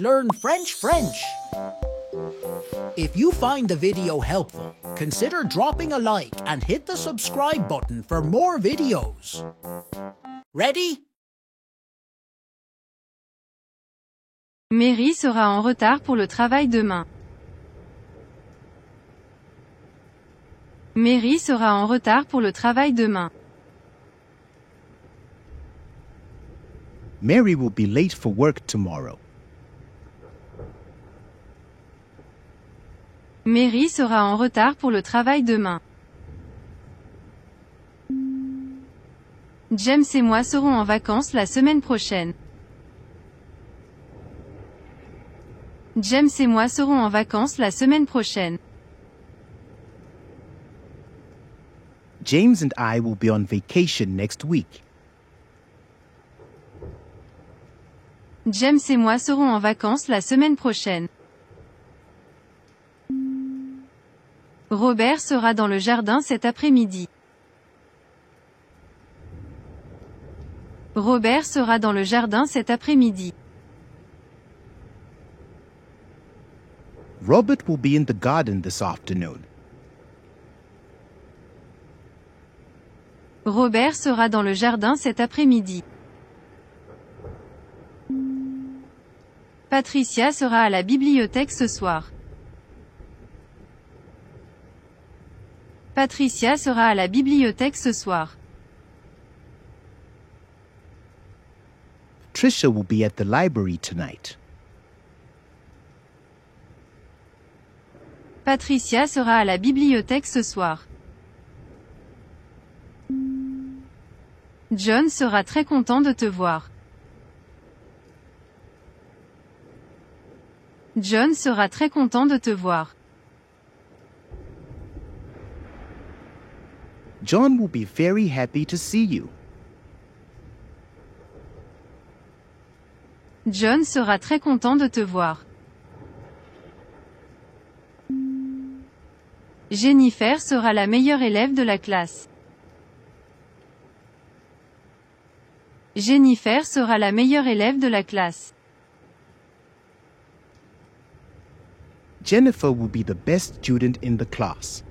Learn French. If you find the video helpful, consider dropping a like and hit the subscribe button for more videos. Ready? Mary sera en retard pour le travail demain. Mary sera en retard pour le travail demain. Mary will be late for work tomorrow. Mary sera en retard pour le travail demain. James et moi serons en vacances la semaine prochaine. James et moi serons en vacances la semaine prochaine. James and I will be on vacation next week. James et moi serons en vacances la semaine prochaine. Robert sera dans le jardin cet après-midi. Robert sera dans le jardin cet après-midi. Robert will be in the garden this afternoon. Robert sera dans le jardin cet après-midi. Patricia sera à la bibliothèque ce soir. Patricia sera à la bibliothèque ce soir. Tricia will be at the library tonight. Patricia sera à la bibliothèque ce soir. John sera très content de te voir. John sera très content de te voir. John will be very happy to see you. John sera très content de te voir. Jennifer sera la meilleure élève de la classe. Jennifer sera la meilleure élève de la classe. Jennifer will be the best student in the class.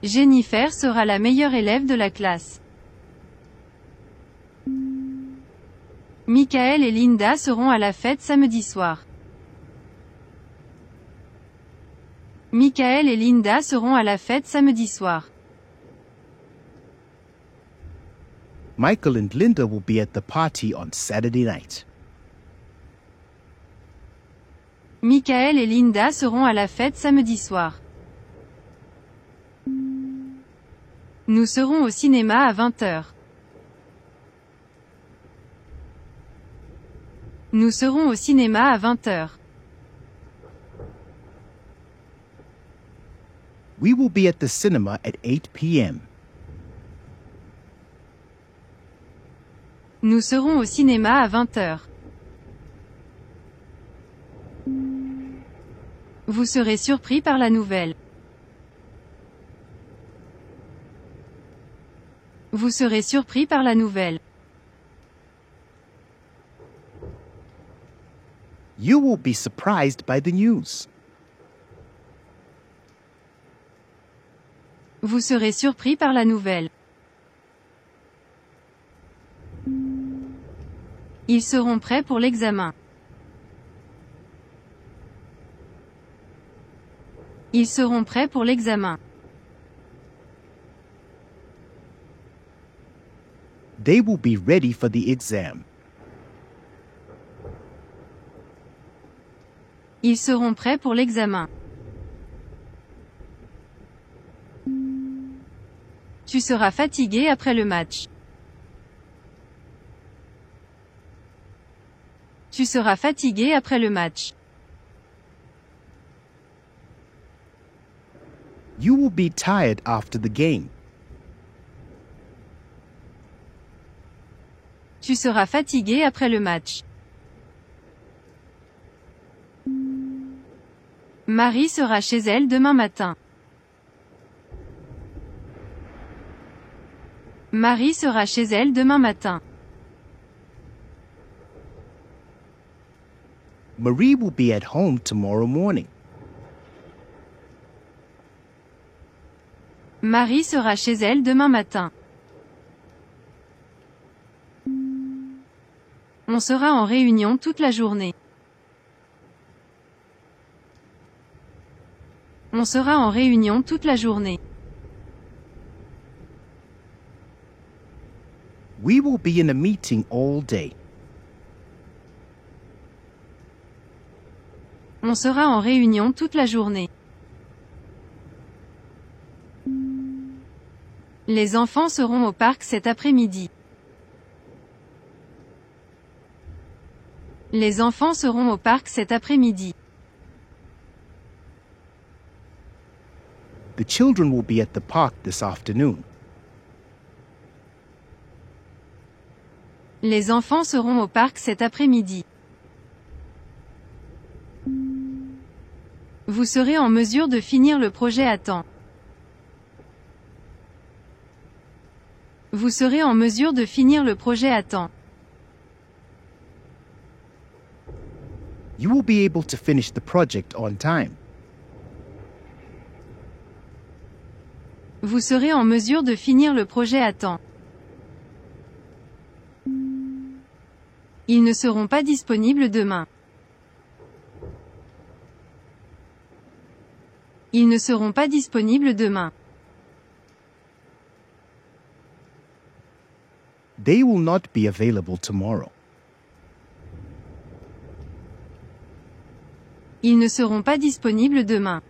Jennifer sera la meilleure élève de la classe. Michael et Linda seront à la fête samedi soir. Michael et Linda seront à la fête samedi soir. Michael and Linda will be at the party on Saturday night. Michael et Linda seront à la fête samedi soir. Nous serons au cinéma à 20h. Nous serons au cinéma à 20h. We will be at the cinema at 8 p.m. Nous serons au cinéma à 20h. Vous serez surpris par la nouvelle. Vous serez surpris par la nouvelle. You will be surprised by the news. Vous serez surpris par la nouvelle. Ils seront prêts pour l'examen. Ils seront prêts pour l'examen. They will be ready for the exam. Ils seront prêts pour l'examen. Tu seras fatigué après le match. Tu seras fatigué après le match. You will be tired after the game. Tu seras fatigué après le match. Marie sera chez elle demain matin. Marie sera chez elle demain matin. Marie will be at home tomorrow morning. Marie sera chez elle demain matin. On sera en réunion toute la journée. On sera en réunion toute la journée. We will be in a meeting all day. On sera en réunion toute la journée. Les enfants seront au parc cet après-midi. Les enfants seront au parc cet après-midi. The children will be at the park this afternoon. Les enfants seront au parc cet après-midi. Vous serez en mesure de finir le projet à temps. Vous serez en mesure de finir le projet à temps. You will be able to finish the project on time. Vous serez en mesure de finir le projet à temps. Ils ne seront pas disponibles demain. Ils ne seront pas disponibles demain. They will not be available tomorrow. Ils ne seront pas disponibles demain.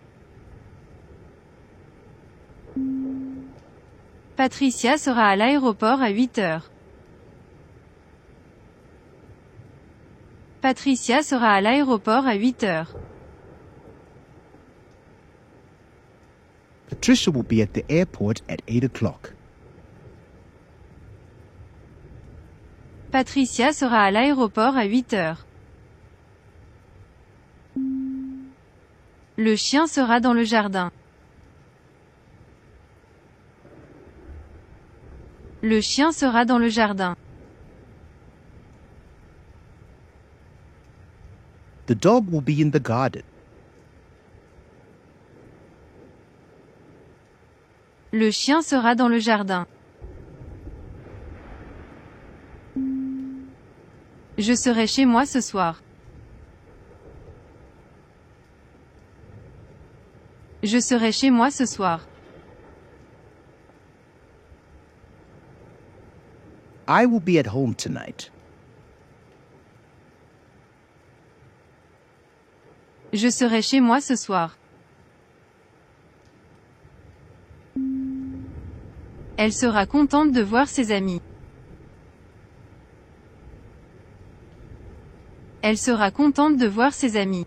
Patricia sera à l'aéroport à 8 heures. Patricia sera à l'aéroport à 8 heures. Patricia will be at the airport at 8 o'clock. Patricia sera à l'aéroport à 8 heures. Le chien sera dans le jardin. Le chien sera dans le jardin. The dog will be in the garden. Le chien sera dans le jardin. Je serai chez moi ce soir. Je serai chez moi ce soir. I will be at home tonight. Je serai chez moi ce soir. Elle sera contente de voir ses amis. Elle sera contente de voir ses amis.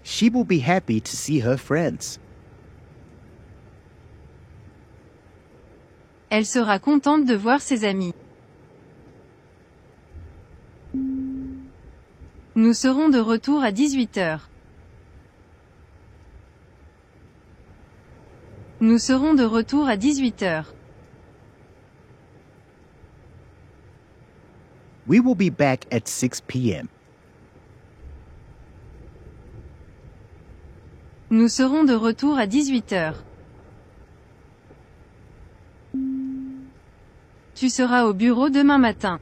She will be happy to see her friends. Elle sera contente de voir ses amis. Nous serons de retour à 18 heures. Nous serons de retour à 18 heures. We will be back at 6 p.m. Nous serons de retour à 18 heures. Tu seras au bureau demain matin.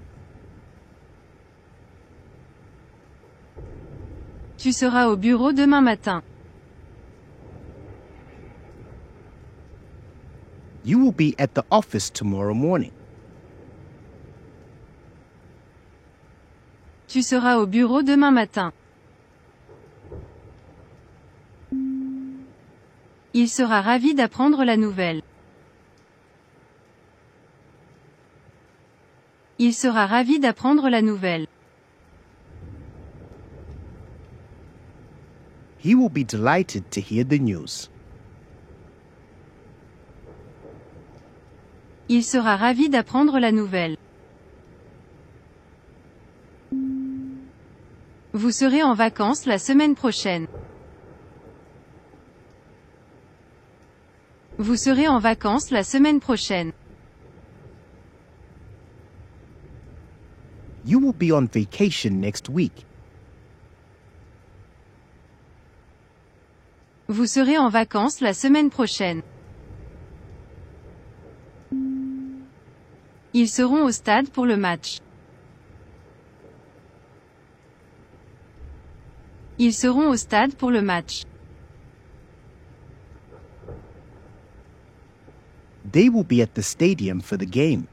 Tu seras au bureau demain matin. You will be at the office tomorrow morning. Tu seras au bureau demain matin. Il sera ravi d'apprendre la nouvelle. Il sera ravi d'apprendre la nouvelle. He will be delighted to hear the news. Il sera ravi d'apprendre la nouvelle. Vous serez en vacances la semaine prochaine. Vous serez en vacances la semaine prochaine. You will be on vacation next week. Vous serez en vacances la semaine prochaine. Ils seront au stade pour le match. Ils seront au stade pour le match. They will be at the stadium for the game.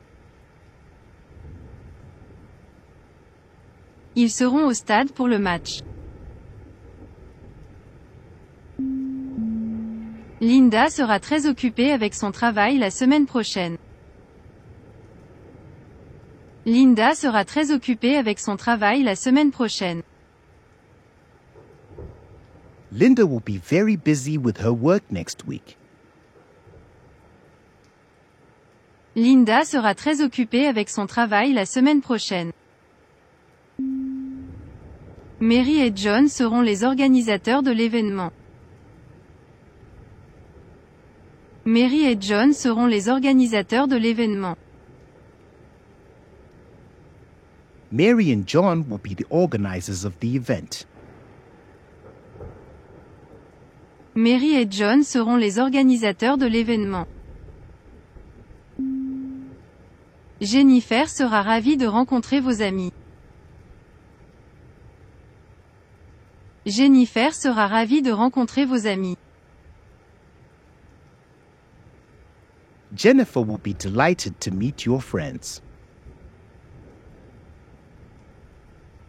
Ils seront au stade pour le match. Linda sera très occupée avec son travail la semaine prochaine. Linda sera très occupée avec son travail la semaine prochaine. Linda will be very busy with her work next week. Linda sera très occupée avec son travail la semaine prochaine. Mary et John seront les organisateurs de l'événement. Mary et John seront les organisateurs de l'événement. Mary and John will be the organizers of the event. Mary et John seront les organisateurs de l'événement. Jennifer sera ravie de rencontrer vos amis. Jennifer sera ravie de rencontrer vos amis. Jennifer will be delighted to meet your friends.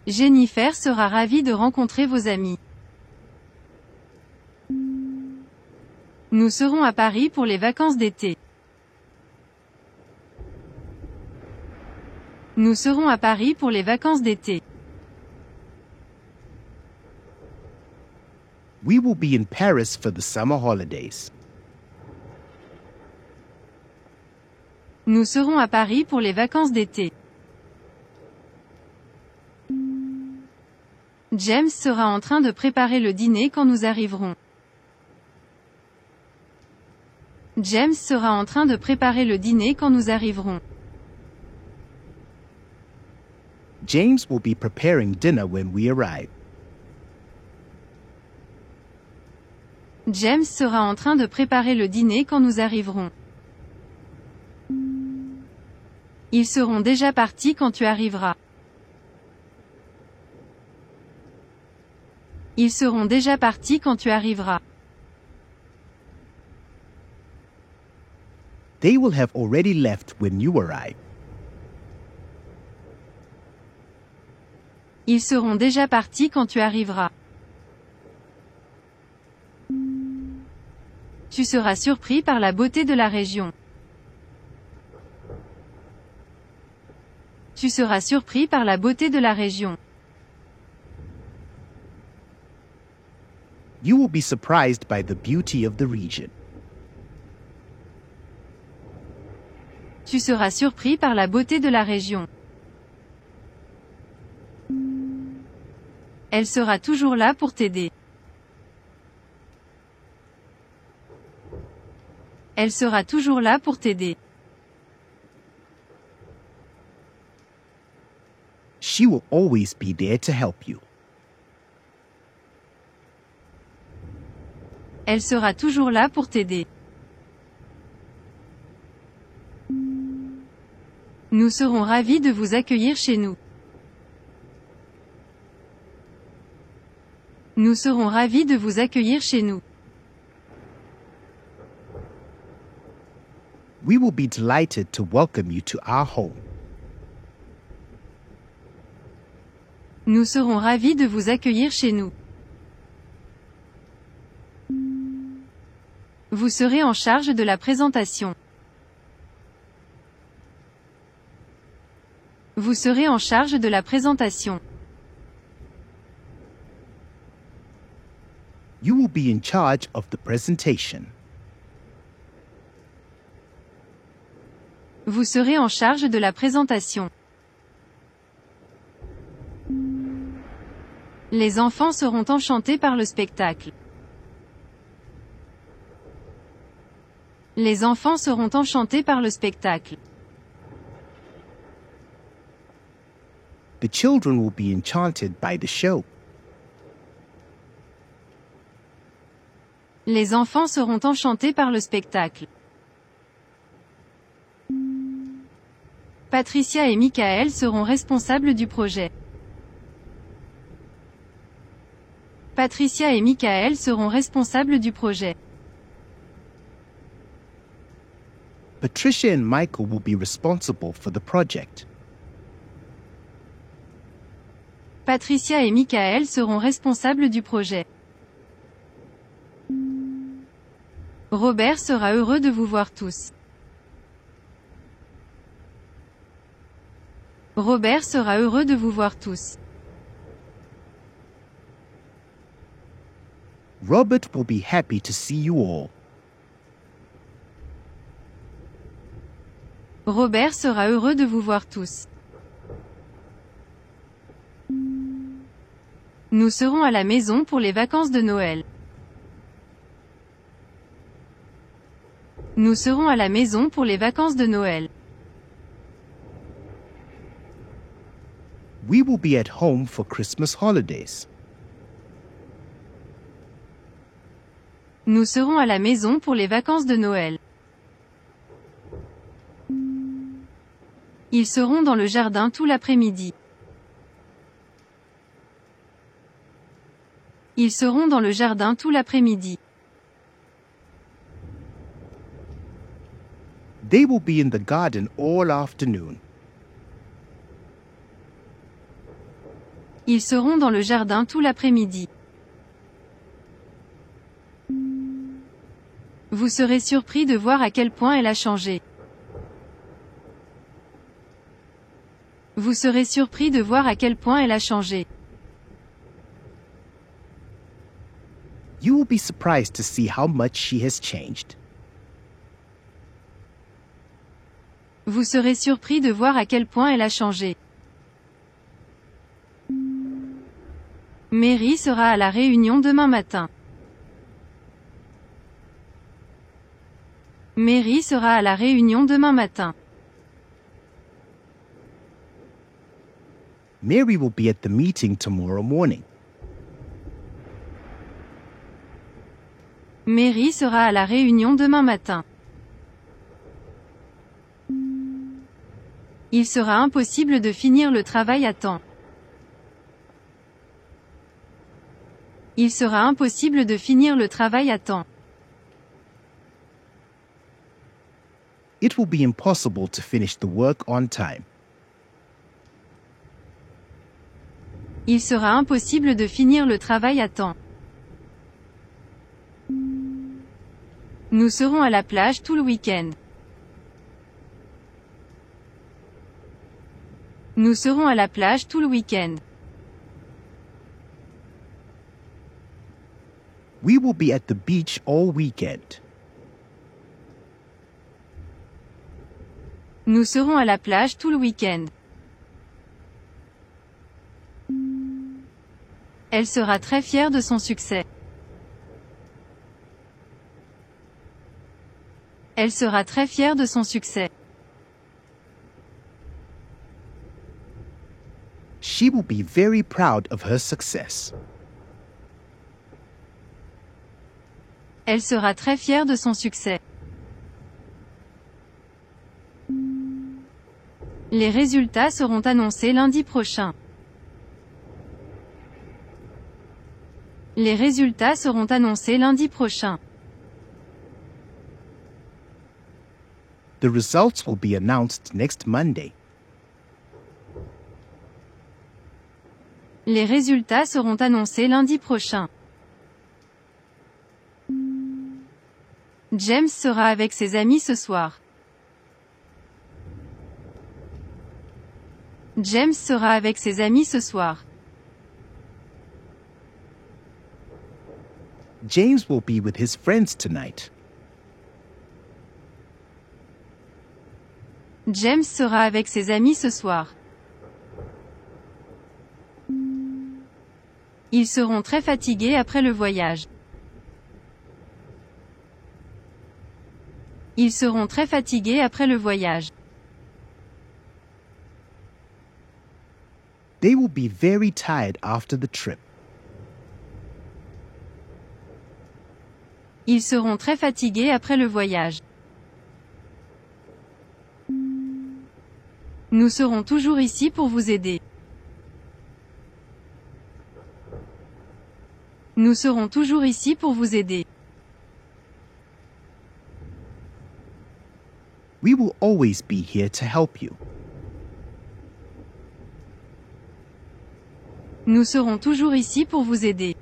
Jennifer sera ravie de rencontrer vos amis. Nous serons à Paris pour les vacances d'été. Nous serons à Paris pour les vacances d'été. We will be in Paris for the summer holidays. Nous serons à Paris pour les vacances d'été. James sera en train de préparer le dîner quand nous arriverons. James sera en train de préparer le dîner quand nous arriverons. James will be preparing dinner when we arrive. James sera en train de préparer le dîner quand nous arriverons. Ils seront déjà partis quand tu arriveras. Ils seront déjà partis quand tu arriveras. They will have already left when you arrive. Ils seront déjà partis quand tu arriveras. Tu seras surpris par la beauté de la région. Tu seras surpris par la beauté de la région. You will be surprised by the beauty of the region. Tu seras surpris par la beauté de la région. Elle sera toujours là pour t'aider. Elle sera toujours là pour t'aider. She will always be there to help you. Elle sera toujours là pour t'aider. Nous serons ravis de vous accueillir chez nous. Nous serons ravis de vous accueillir chez nous. We will be delighted to welcome you to our home. Nous serons ravis de vous accueillir chez nous. Vous serez en charge de la présentation. Vous serez en charge de la présentation. You will be in charge of the presentation. Vous serez en charge de la présentation. Les enfants seront enchantés par le spectacle. Les enfants seront enchantés par le spectacle. The children will be enchanted by the show. Les enfants seront enchantés par le spectacle. Patricia et Michael seront responsables du projet. Patricia et Michael seront responsables du projet. Patricia and Michael will be responsible for the project. Patricia et Michael seront responsables du projet. Robert sera heureux de vous voir tous. Robert sera heureux de vous voir tous. Robert will be happy to see you all. Robert sera heureux de vous voir tous. Nous serons à la maison pour les vacances de Noël. Nous serons à la maison pour les vacances de Noël. We will be at home for Christmas holidays. Nous serons à la maison pour les vacances de Noël. Ils seront dans le jardin tout l'après-midi. Ils seront dans le jardin tout l'après-midi. They will be in the garden all afternoon. Ils seront dans le jardin tout l'après-midi. Vous serez surpris de voir à quel point elle a changé. Vous serez surpris de voir à quel point elle a changé. You will be surprised to see how much she has changed. Vous serez surpris de voir à quel point elle a changé. Mary sera à la réunion demain matin. Mary sera à la réunion demain matin. Mary will be at the meeting tomorrow morning. Mary sera à la réunion demain matin. Il sera impossible de finir le travail à temps. Il sera impossible de finir le travail à temps. It will be impossible to finish the work on time. Il sera impossible de finir le travail à temps. Nous serons à la plage tout le week-end. Nous serons à la plage tout le week-end. We will be at the beach all weekend. Nous serons à la plage tout le week-end. Elle sera très fière de son succès. Elle sera très fière de son succès. She will be very proud of her success. Elle sera très fière de son succès. Les résultats seront annoncés lundi prochain. Les résultats seront annoncés lundi prochain. The results will be announced next Monday. Les résultats seront annoncés lundi prochain. James sera avec ses amis ce soir. James sera avec ses amis ce soir. James will be with his friends tonight. James sera avec ses amis ce soir. Ils seront très fatigués après le voyage. Ils seront très fatigués après le voyage. They will be very tired after the trip. Ils seront très fatigués après le voyage. Nous serons toujours ici pour vous aider. Nous serons toujours ici pour vous aider. We will always be here to help you. Nous serons toujours ici pour vous aider.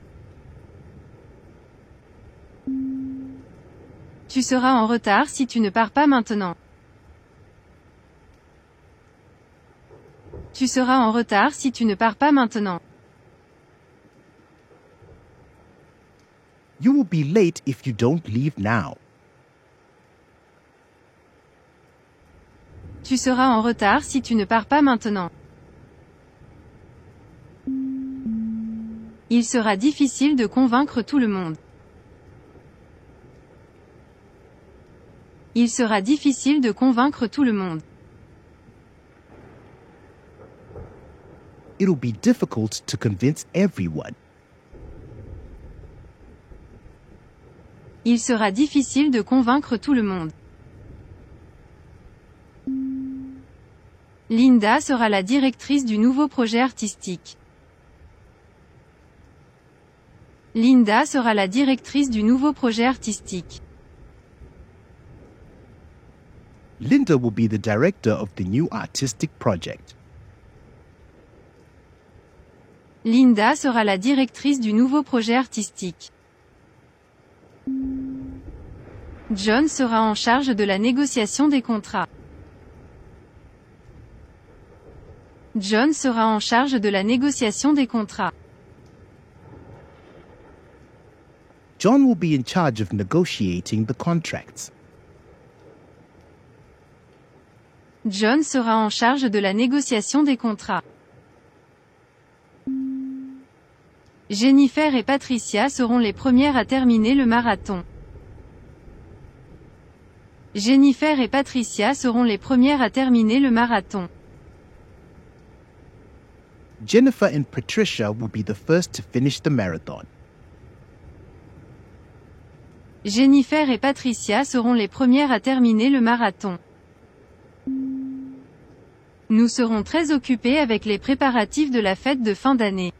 Tu seras en retard si tu ne pars pas maintenant. Tu seras en retard si tu ne pars pas maintenant. You will be late if you don't leave now. Tu seras en retard si tu ne pars pas maintenant. Il sera difficile de convaincre tout le monde. Il sera difficile de convaincre tout le monde. It'll be difficult to convince everyone. Il sera difficile de convaincre tout le monde. Linda sera la directrice du nouveau projet artistique. Linda sera la directrice du nouveau projet artistique. Linda will be the director of the new artistic project. Linda sera la directrice du nouveau projet artistique. John sera en charge de la négociation des contrats. John sera en charge de la négociation des contrats. John will be in charge of negotiating the contracts. John sera en charge de la négociation des contrats. Jennifer et Patricia seront les premières à terminer le marathon. Jennifer et Patricia seront les premières à terminer le marathon. Jennifer and Patricia will be the first to finish the marathon. Jennifer et Patricia seront les premières à terminer le marathon. Nous serons très occupés avec les préparatifs de la fête de fin d'année.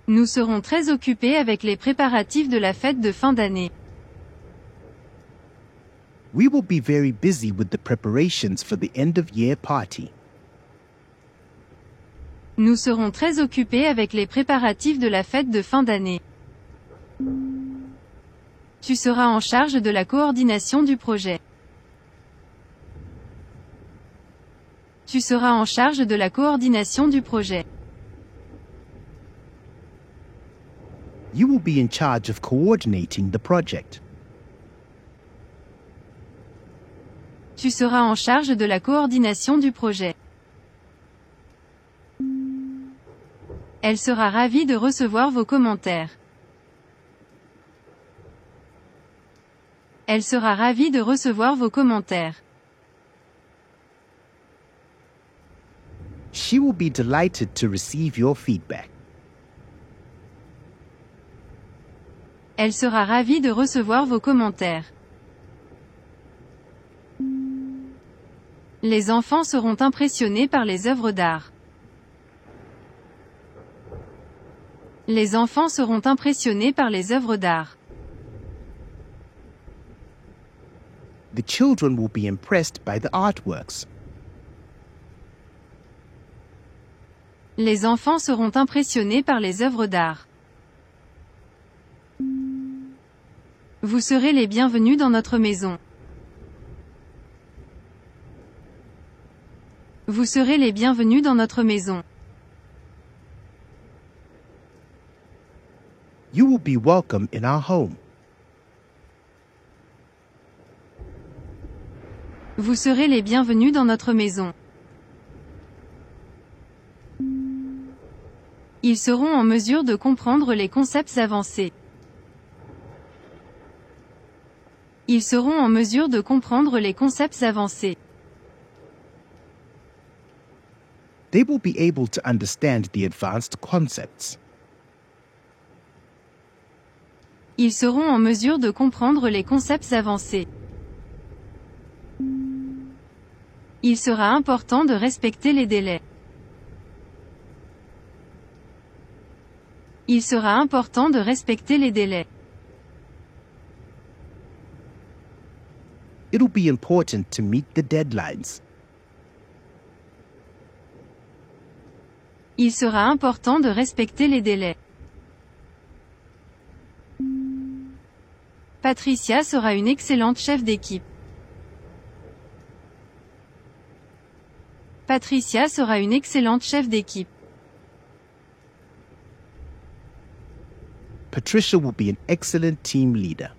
Nous serons très occupés avec les préparatifs de la fête de fin d'année. We will be very busy with the preparations for the end-of-year party. Nous serons très occupés avec les préparatifs de la fête de fin d'année. Tu seras en charge de la coordination du projet. Tu seras en charge de la coordination du projet. You will be in charge of coordinating the project. Tu seras en charge de la coordination du projet. Elle sera ravie de recevoir vos commentaires. Elle sera ravie de recevoir vos commentaires. She will be delighted to receive your feedback. Elle sera ravie de recevoir vos commentaires. Les enfants seront impressionnés par les œuvres d'art. Les enfants seront impressionnés par les œuvres d'art. The children will be impressed by the artworks. Les enfants seront impressionnés par les œuvres d'art. Vous serez les bienvenus dans notre maison. Vous serez les bienvenus dans notre maison. You will be welcome in our home. Vous serez les bienvenus dans notre maison. Ils seront en mesure de comprendre les concepts avancés. Ils seront en mesure de comprendre les concepts avancés. They will be able to understand the advanced concepts. Ils seront en mesure de comprendre les concepts avancés. Il sera important de respecter les délais. Il sera important de respecter les délais. It'll be important to meet the deadlines. Il sera important de respecter les délais. Patricia sera une excellente chef d'équipe. Patricia sera une excellente chef d'équipe. Patricia will be an excellent team leader.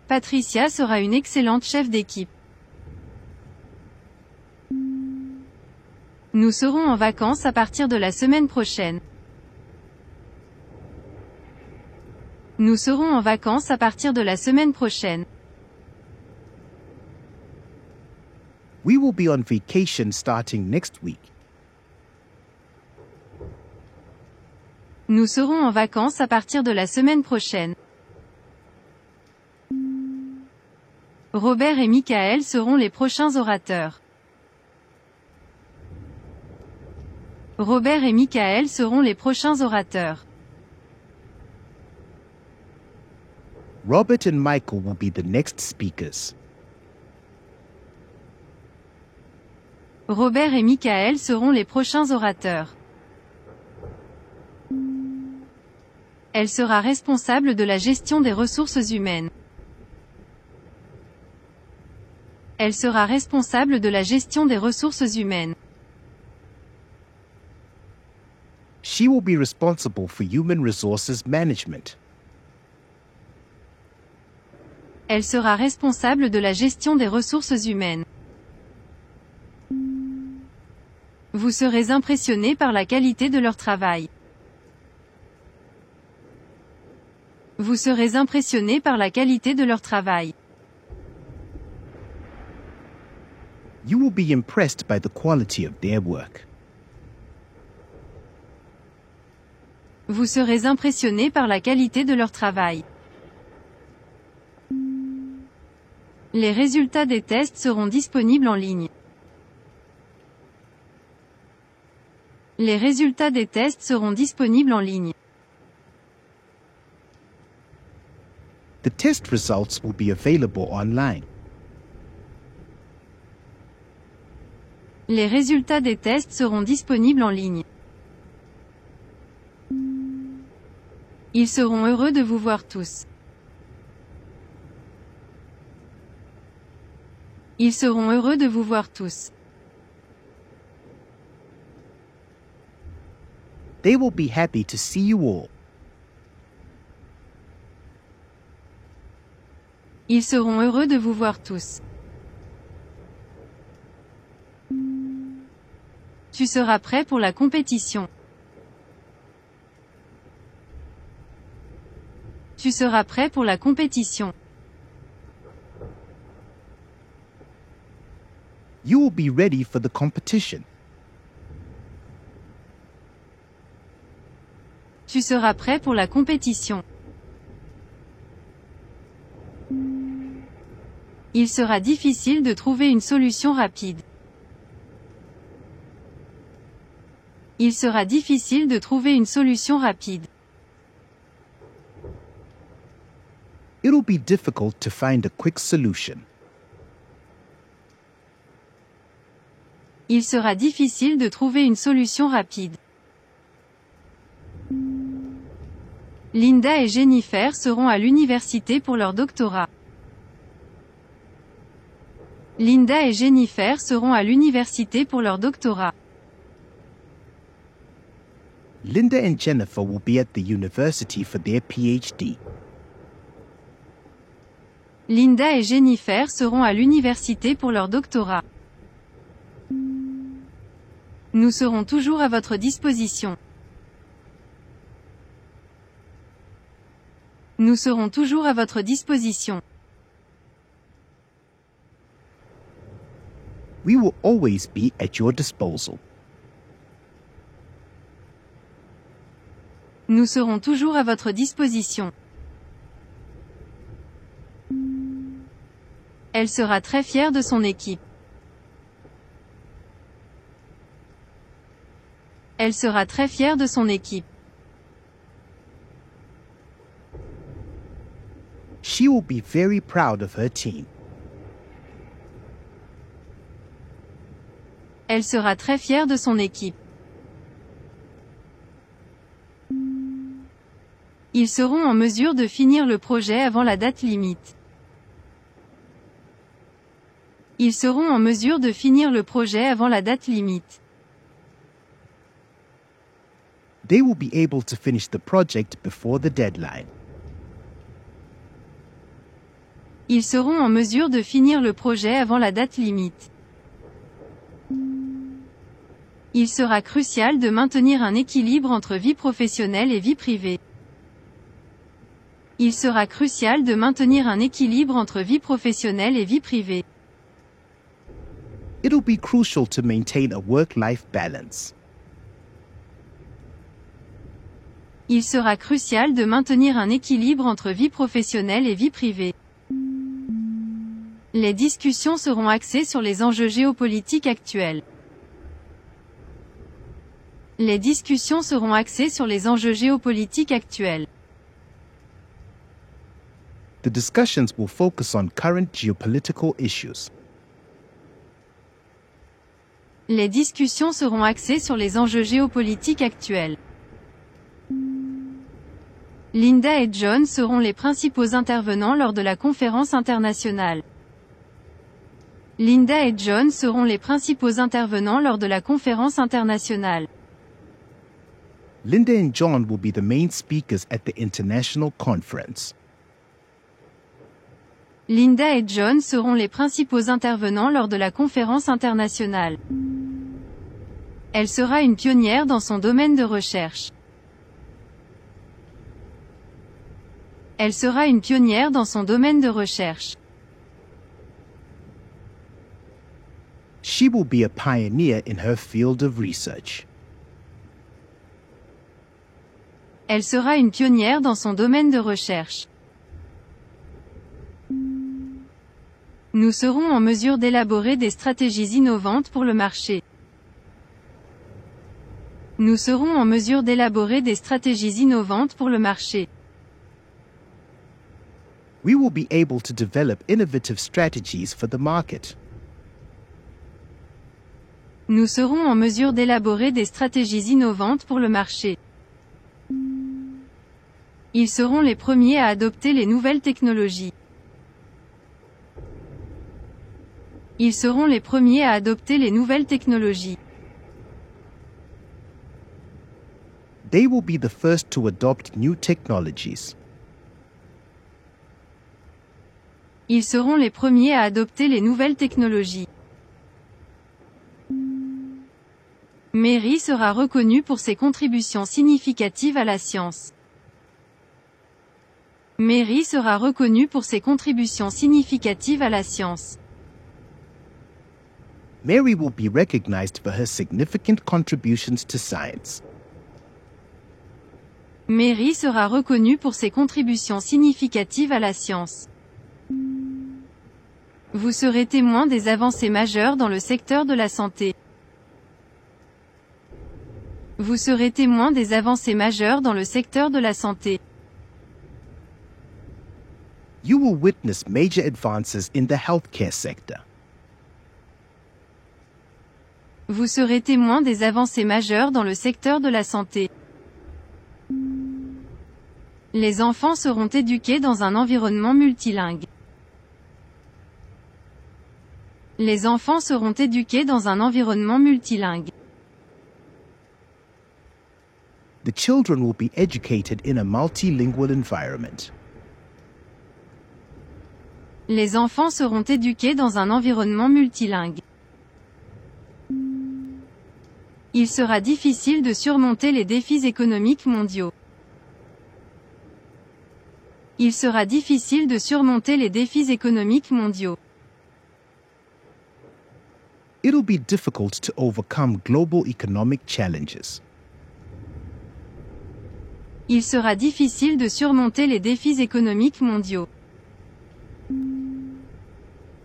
Patricia sera une excellente chef d'équipe. Nous serons en vacances à partir de la semaine prochaine. Nous serons en vacances à partir de la semaine prochaine. We will be on vacation starting next week. Nous serons en vacances à partir de la semaine prochaine. Robert et Michael seront les prochains orateurs. Robert et Michael seront les prochains orateurs. Robert and Michael will be the next speakers. Robert et Michael seront les prochains orateurs. Elle sera responsable de la gestion des ressources humaines. Elle sera responsable de la gestion des ressources humaines. She will be responsible for human resources management. Elle sera responsable de la gestion des ressources humaines. Vous serez impressionné par la qualité de leur travail. Vous serez impressionné par la qualité de leur travail. You will be impressed by the quality of their work. Vous serez impressionné par la qualité de leur travail. Les résultats des tests seront disponibles en ligne. Les résultats des tests seront disponibles en ligne. The test results will be available online. Les résultats des tests seront disponibles en ligne. Ils seront heureux de vous voir tous. Ils seront heureux de vous voir tous. They will be happy to see you all. Ils seront heureux de vous voir tous. Tu seras prêt pour la compétition. Tu seras prêt pour la compétition. You will be ready for the competition. Tu seras prêt pour la compétition. Il sera difficile de trouver une solution rapide. Il sera difficile de trouver une solution rapide. It'll be difficult to find a quick solution. Il sera difficile de trouver une solution rapide. Linda et Jennifer seront à l'université pour leur doctorat. Linda et Jennifer seront à l'université pour leur doctorat. Linda and Jennifer will be at the university for their PhD. Linda et Jennifer seront à l'université pour leur doctorat. Nous serons toujours à votre disposition. Nous serons toujours à votre disposition. We will always be at your disposal. Nous serons toujours à votre disposition. Elle sera très fière de son équipe. Elle sera très fière de son équipe. She will be very proud of her team. Elle sera très fière de son équipe. Ils seront en mesure de finir le projet avant la date limite. Ils seront en mesure de finir le projet avant la date limite. They will be able to finish the project before the deadline. Ils seront en mesure de finir le projet avant la date limite. Il sera crucial de maintenir un équilibre entre vie professionnelle et vie privée. Il sera crucial de maintenir un équilibre entre vie professionnelle et vie privée. It'll be crucial to maintain a work-life balance. Il sera crucial de maintenir un équilibre entre vie professionnelle et vie privée. Les discussions seront axées sur les enjeux géopolitiques actuels. Les discussions seront axées sur les enjeux géopolitiques actuels. The discussions will focus on current geopolitical issues. Les discussions seront axées sur les enjeux géopolitiques actuels. Linda et John seront les principaux intervenants lors de la conférence internationale. Linda et John seront les principaux intervenants lors de la conférence internationale. Linda and John will be the main speakers at the international conference. Linda et John seront les principaux intervenants lors de la conférence internationale. Elle sera une pionnière dans son domaine de recherche. Elle sera une pionnière dans son domaine de recherche. She will be a pioneer in her field of research. Elle sera une pionnière dans son domaine de recherche. Nous serons en mesure d'élaborer des stratégies innovantes pour le marché. Nous serons en mesure d'élaborer des stratégies innovantes pour le marché. We will be able to develop innovative strategies for the market. Nous serons en mesure d'élaborer des stratégies innovantes pour le marché. Ils seront les premiers à adopter les nouvelles technologies. Ils seront les premiers à adopter les nouvelles technologies. They will be the first to adopt new technologies. Ils seront les premiers à adopter les nouvelles technologies. Mary sera reconnue pour ses contributions significatives à la science. Mary sera reconnue pour ses contributions significatives à la science. Mary will be recognized for her significant contributions to science. Mary sera reconnue pour ses contributions significatives à la science. Vous serez témoin des avancées majeures dans le secteur de la santé. Vous serez témoin des avancées majeures dans le secteur de la santé. You will witness major advances in the healthcare sector. Vous serez témoin des avancées majeures dans le secteur de la santé. Les enfants seront éduqués dans un environnement multilingue. Les enfants seront éduqués dans un environnement multilingue. The children will be educated in a multilingual environment. Les enfants seront éduqués dans un environnement multilingue. Il sera difficile de surmonter les défis économiques mondiaux. Il sera difficile de surmonter les défis économiques mondiaux. It'll be difficult to overcome global economic challenges. Il sera difficile de surmonter les défis économiques mondiaux.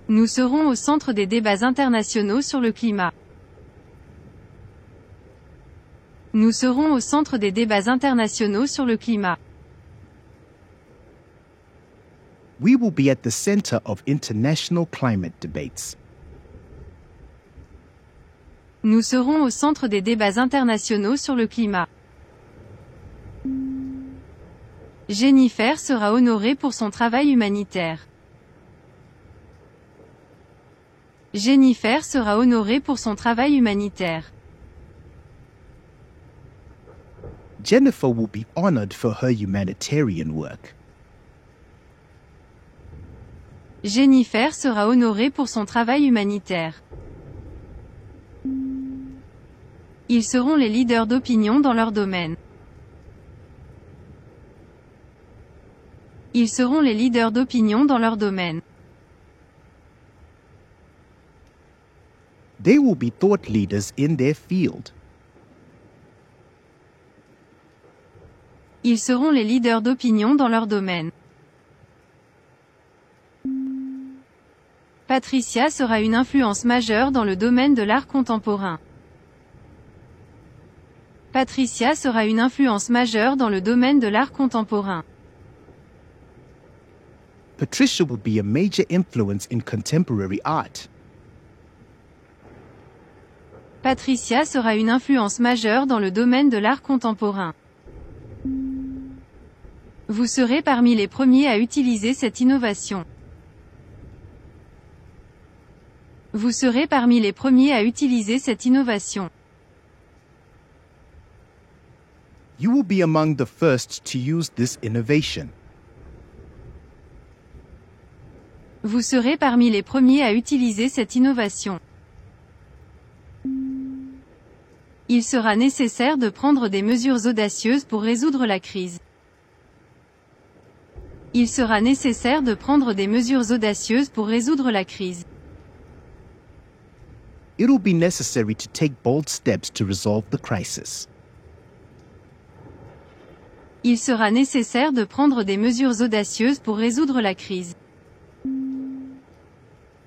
Nous serons au centre des débats internationaux sur le climat. Nous serons au centre des débats internationaux sur le climat. We will be at the center of international climate debates. Nous serons au centre des débats internationaux sur le climat. Jennifer sera honorée pour son travail humanitaire. Jennifer sera honorée pour son travail humanitaire. Jennifer will be honored for her humanitarian work. Jennifer sera honorée pour son travail humanitaire. Ils seront les leaders d'opinion dans leur domaine. Ils seront les leaders d'opinion dans leur domaine. They will be thought leaders in their field. Ils seront les leaders d'opinion dans leur domaine. Patricia sera une influence majeure dans le domaine de l'art contemporain. Patricia sera une influence majeure dans le domaine de l'art contemporain. Patricia will be a major influence in contemporary art. Patricia sera une influence majeure dans le domaine de l'art contemporain. Vous serez parmi les premiers à utiliser cette innovation. Vous serez parmi les premiers à utiliser cette innovation. You will be among the first to use this innovation. Vous serez parmi les premiers à utiliser cette innovation. Il sera nécessaire de prendre des mesures audacieuses pour résoudre la crise. Il sera nécessaire de prendre des mesures audacieuses pour résoudre la crise. It will be necessary to take bold steps to resolve the crisis. Il sera nécessaire de prendre des mesures audacieuses pour résoudre la crise.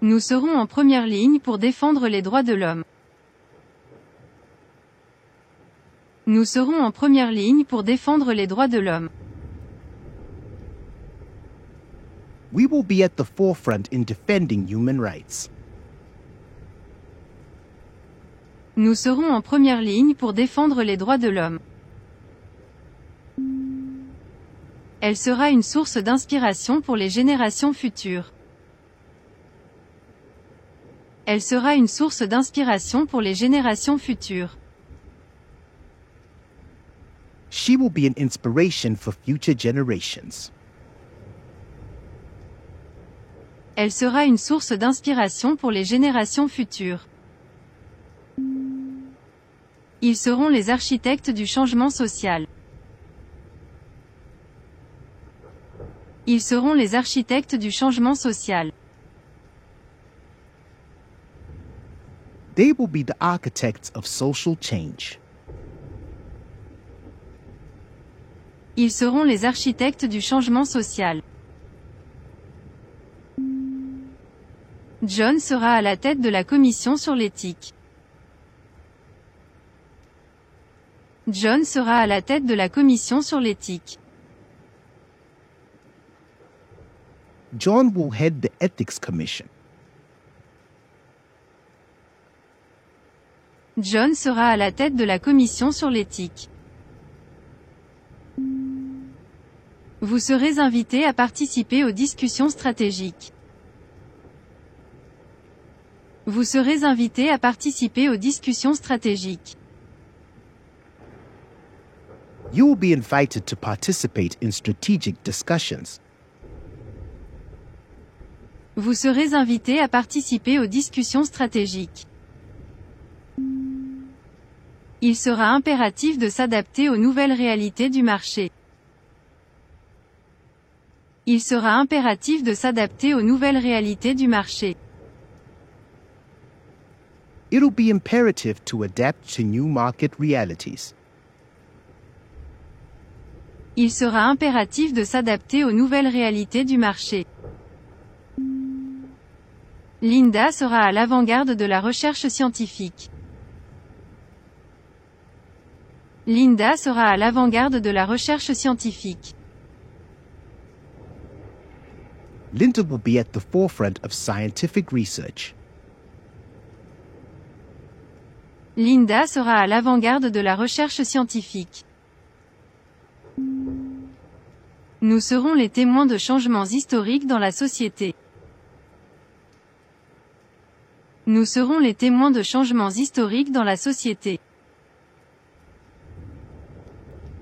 Nous serons en première ligne pour défendre les droits de l'homme. Nous serons en première ligne pour défendre les droits de l'homme. We will be at the forefront in defending human rights. Nous serons en première ligne pour défendre les droits de l'homme. Elle sera une source d'inspiration pour les générations futures. Elle sera une source d'inspiration pour les générations futures. She will be an inspiration for future generations. Elle sera une source d'inspiration pour les générations futures. Ils seront les architectes du changement social. Ils seront les architectes du changement social. They will be the architects of social change. Ils seront les architectes du changement social. John sera à la tête de la commission sur l'éthique. John sera à la tête de la commission sur l'éthique. John will head the Ethics Commission. John sera à la tête de la commission sur l'éthique. Vous serez invité à participer aux discussions stratégiques. Vous serez invité à participer aux discussions stratégiques. You will be invited to participate in strategic discussions. Vous serez invité à participer aux discussions stratégiques. Il sera impératif de s'adapter aux nouvelles réalités du marché. Il sera impératif de s'adapter aux nouvelles réalités du marché. It'll be imperative to adapt to new market realities. Il sera impératif de s'adapter aux nouvelles réalités du marché. Linda sera à l'avant-garde de la recherche scientifique. Linda sera à l'avant-garde de la recherche scientifique. Linda will be at the forefront of scientific research. Linda sera à l'avant-garde de la recherche scientifique. Nous serons les témoins de changements historiques dans la société. Nous serons les témoins de changements historiques dans la société.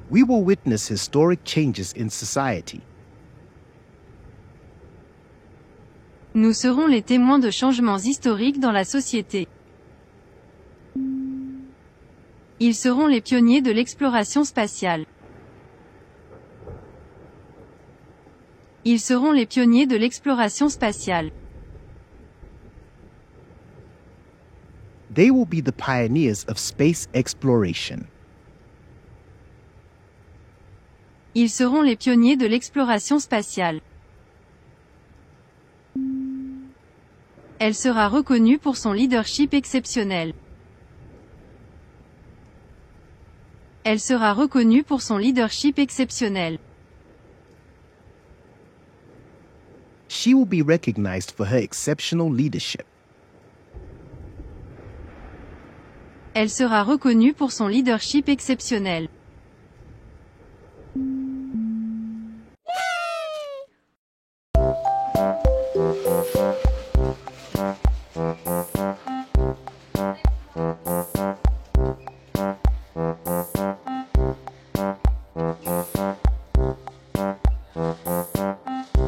We will witness historic changes in society. Nous serons les témoins de changements historiques dans la société. Ils seront les pionniers de l'exploration spatiale. Ils seront les pionniers de l'exploration spatiale. They will be the pioneers of space exploration. Ils seront les pionniers de l'exploration spatiale. Elle sera reconnue pour son leadership exceptionnel. Elle sera reconnue pour son leadership exceptionnel. She will be recognized for her exceptional leadership. Elle sera reconnue pour son leadership exceptionnel.